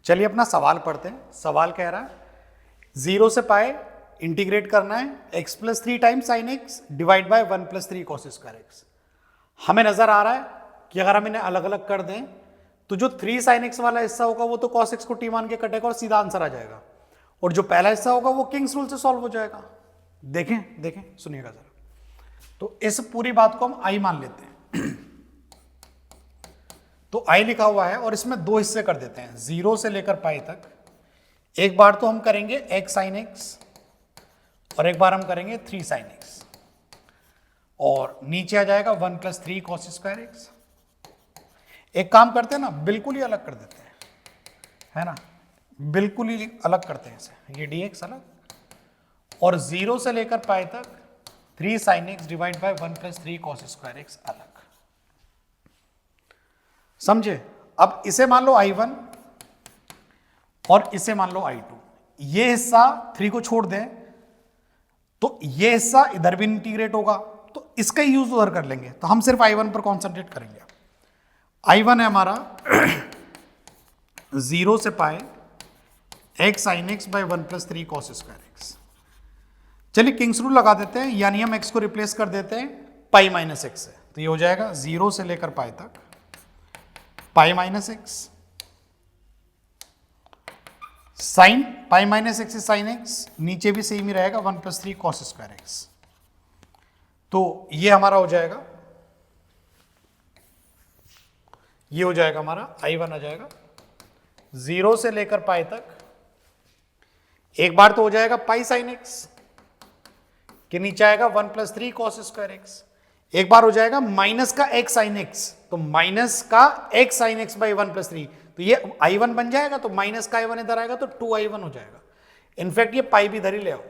चलिए अपना सवाल पढ़ते हैं। सवाल कह रहा है 0 से पाए इंटीग्रेट करना है x plus 3 times sine x divide by 1 plus 3 cos square x. हमें नजर आ रहा है कि अगर हम इन्हें अलग अलग कर दें तो जो 3 साइन एक्स वाला हिस्सा होगा वो तो कॉस एक्स को टी मान के कटेगा और सीधा आंसर आ जाएगा, और जो पहला हिस्सा होगा वो किंग्स रूल से सॉल्व हो जाएगा। देखें देखें सुनिएगा जरा। तो इस पूरी बात को हम आई मान लेते हैं। तो आई लिखा हुआ है और इसमें दो हिस्से कर देते हैं 0 से लेकर पाई तक। एक बार तो हम करेंगे x साइन एक्स और एक बार हम करेंगे 3 साइन एक्स, और नीचे आ जाएगा 1 प्लस 3 कॉस स्क्वायर एक्स। एक काम करते हैं ना, बिल्कुल ही अलग कर देते हैं, है ना, बिल्कुल ही अलग करते हैं इसे, ये dx अलग और 0 से लेकर पाई तक 3 sine x divide by 1 plus 3 cos square x अलग। समझे? अब इसे मान लो I1 और इसे मान लो I2। ये हिस्सा 3 को छोड़ दें तो ये हिस्सा इधर भी इंटीग्रेट होगा, तो इसका ही यूज उधर कर लेंगे। तो हम सिर्फ I1 पर कॉन्सेंट्रेट करेंगे। I1 है हमारा 0 से पाए x sine x by 1 plus 3 cos square x. चलिए किंग्स रूल लगा देते हैं, यानी हम x को रिप्लेस कर देते हैं पाई माइनस एक्स से। तो ये हो जाएगा 0 से लेकर पाई तक pi minus x sine pi minus x sine x, नीचे भी सेम ही रहेगा 1 प्लस 3 कॉस स्क्वायर एक्स। तो ये हमारा हो जाएगा, ये हो जाएगा हमारा I1 आ जाएगा 0 से लेकर पाई तक। एक बार तो हो जाएगा पाई साइन एक्स के नीचे आएगा 1 प्लस 3 कॉस स्क्वायर एक्स। एक बार हो जाएगा माइनस का x साइन एक्स, तो माइनस का x sine x by 1 plus 3, तो ये I1 बन जाएगा। तो माइनस का I1 इधर आएगा तो 2I1 हो जाएगा। इनफैक्ट ये पाई भी इधर ही ले आओ,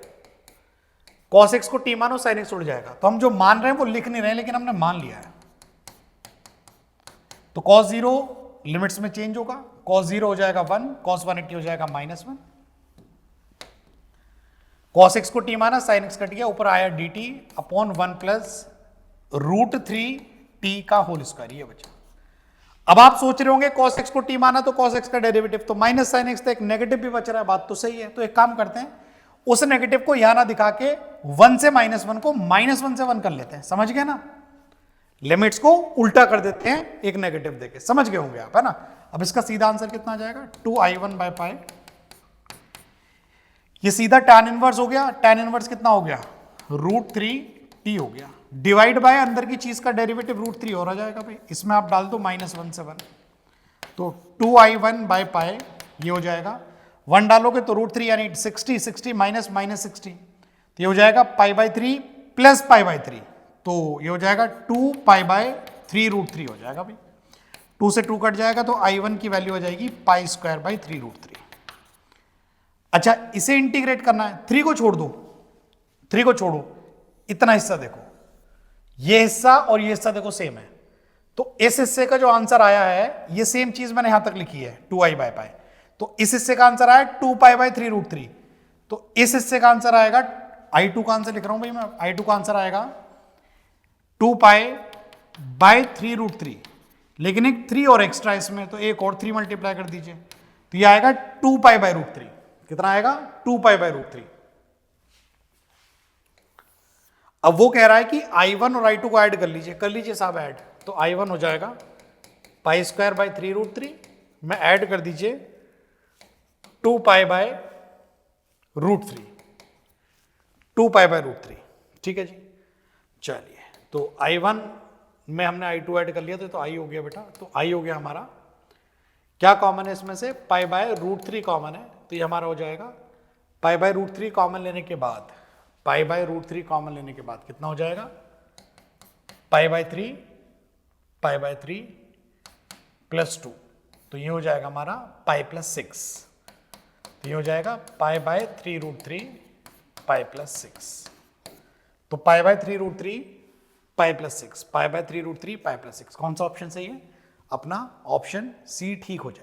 cos x को t मानो sin x उड़ जाएगा। तो हम जो मान रहे हैं वो लिख नहीं रहे हैं, लेकिन हमने मान लिया है। तो cos 0 लिमिट्स में चेंज होगा, cos 0 हो जाएगा 1, cos 180 हो जाएगा -1। cos x को t माना, sin x कट गया, ऊपर आया dt अपॉन 1 प्लस √3 t का होल स्क्वायर, ये बचा। अब आप सोच रहे होंगे cos x को t माना तो cos x का डेरिवेटिव तो माइनस sin x, तो एक नेगेटिव भी बच रहा है। बात तो सही है। तो एक काम करते हैं, उस नेगेटिव को यहां ना दिखा के 1 से -1 को -1 से 1 कर लेते हैं। समझ गए ना? लिमिट्स को उल्टा कर देते हैं एक नेगेटिव देके। समझ गए होंगे आप, है ना? अब इसका सीधा आंसर कितना आ जाएगा? 2I1 by pi. ये सीधा tan इनवर्स हो गया। tan इनवर्स कितना हो गया? √3t हो गया, डिवाइड बाय अंदर की चीज का डेरिवेटिव √3 और आ जाएगा भाई। इसमें आप डाल दो -1 से 1, तो 2I1 बाय पाई ये हो जाएगा। 1 डालोगे तो √3 यानी 60 माइनस -60, तो ये हो जाएगा π/3 प्लस π/3, तो ये हो जाएगा 2π/3 √3 हो जाएगा भाई। 2 से 2 कट जाएगा तो I1 की वैल्यू हो जाएगी π² 3 √3। अच्छा, इसे इंटीग्रेट करना है, 3 को छोड़ दो, 3 को छोड़ो, इतना हिस्सा देखो, ये हिस्सा और ये हिस्सा देखो सेम है। तो इस हिस्से का जो आंसर आया है, ये सेम चीज मैंने यहां तक लिखी है 2I बाय पाई, तो इस हिस्से का आंसर आया 2π/3 √3। तो इस हिस्से का आंसर आएगा, I2 का आंसर लिख रहा हूं भाई मैं, I2 का आंसर आएगा 2π/3 √3, लेकिन एक 3 और एक्स्ट्रा इसमें, तो एक और 3 मल्टीप्लाई कर दीजिए, तो ये आएगा 2π/√3। कितना आएगा? 2π/√3। अब वो कह रहा है कि I1 और I2 को ऐड कर लीजिए साहब ऐड। तो I1 हो जाएगा π² 3 √3 में ऐड कर दीजिए 2π/√3, 2π/√3। ठीक है जी। चलिए, तो I1 में हमने I2 ऐड कर लिया, तो I हो गया बेटा। तो I हो गया हमारा, क्या कॉमन है इसमें से? π/√3 कॉमन है, तो ये हमारा हो जाएगा π/√3 कॉमन लेने के बाद, π/√3 कॉमन लेने के बाद कितना हो जाएगा? π/3 प्लस 2, तो ये हो जाएगा हमारा π+6, तो ये हो जाएगा π/3 √3 π+6। तो π/3 √3 π+6, π/3 √3 π+6, कौन सा ऑप्शन सही है? अपना ऑप्शन सी ठीक हो जाएगा।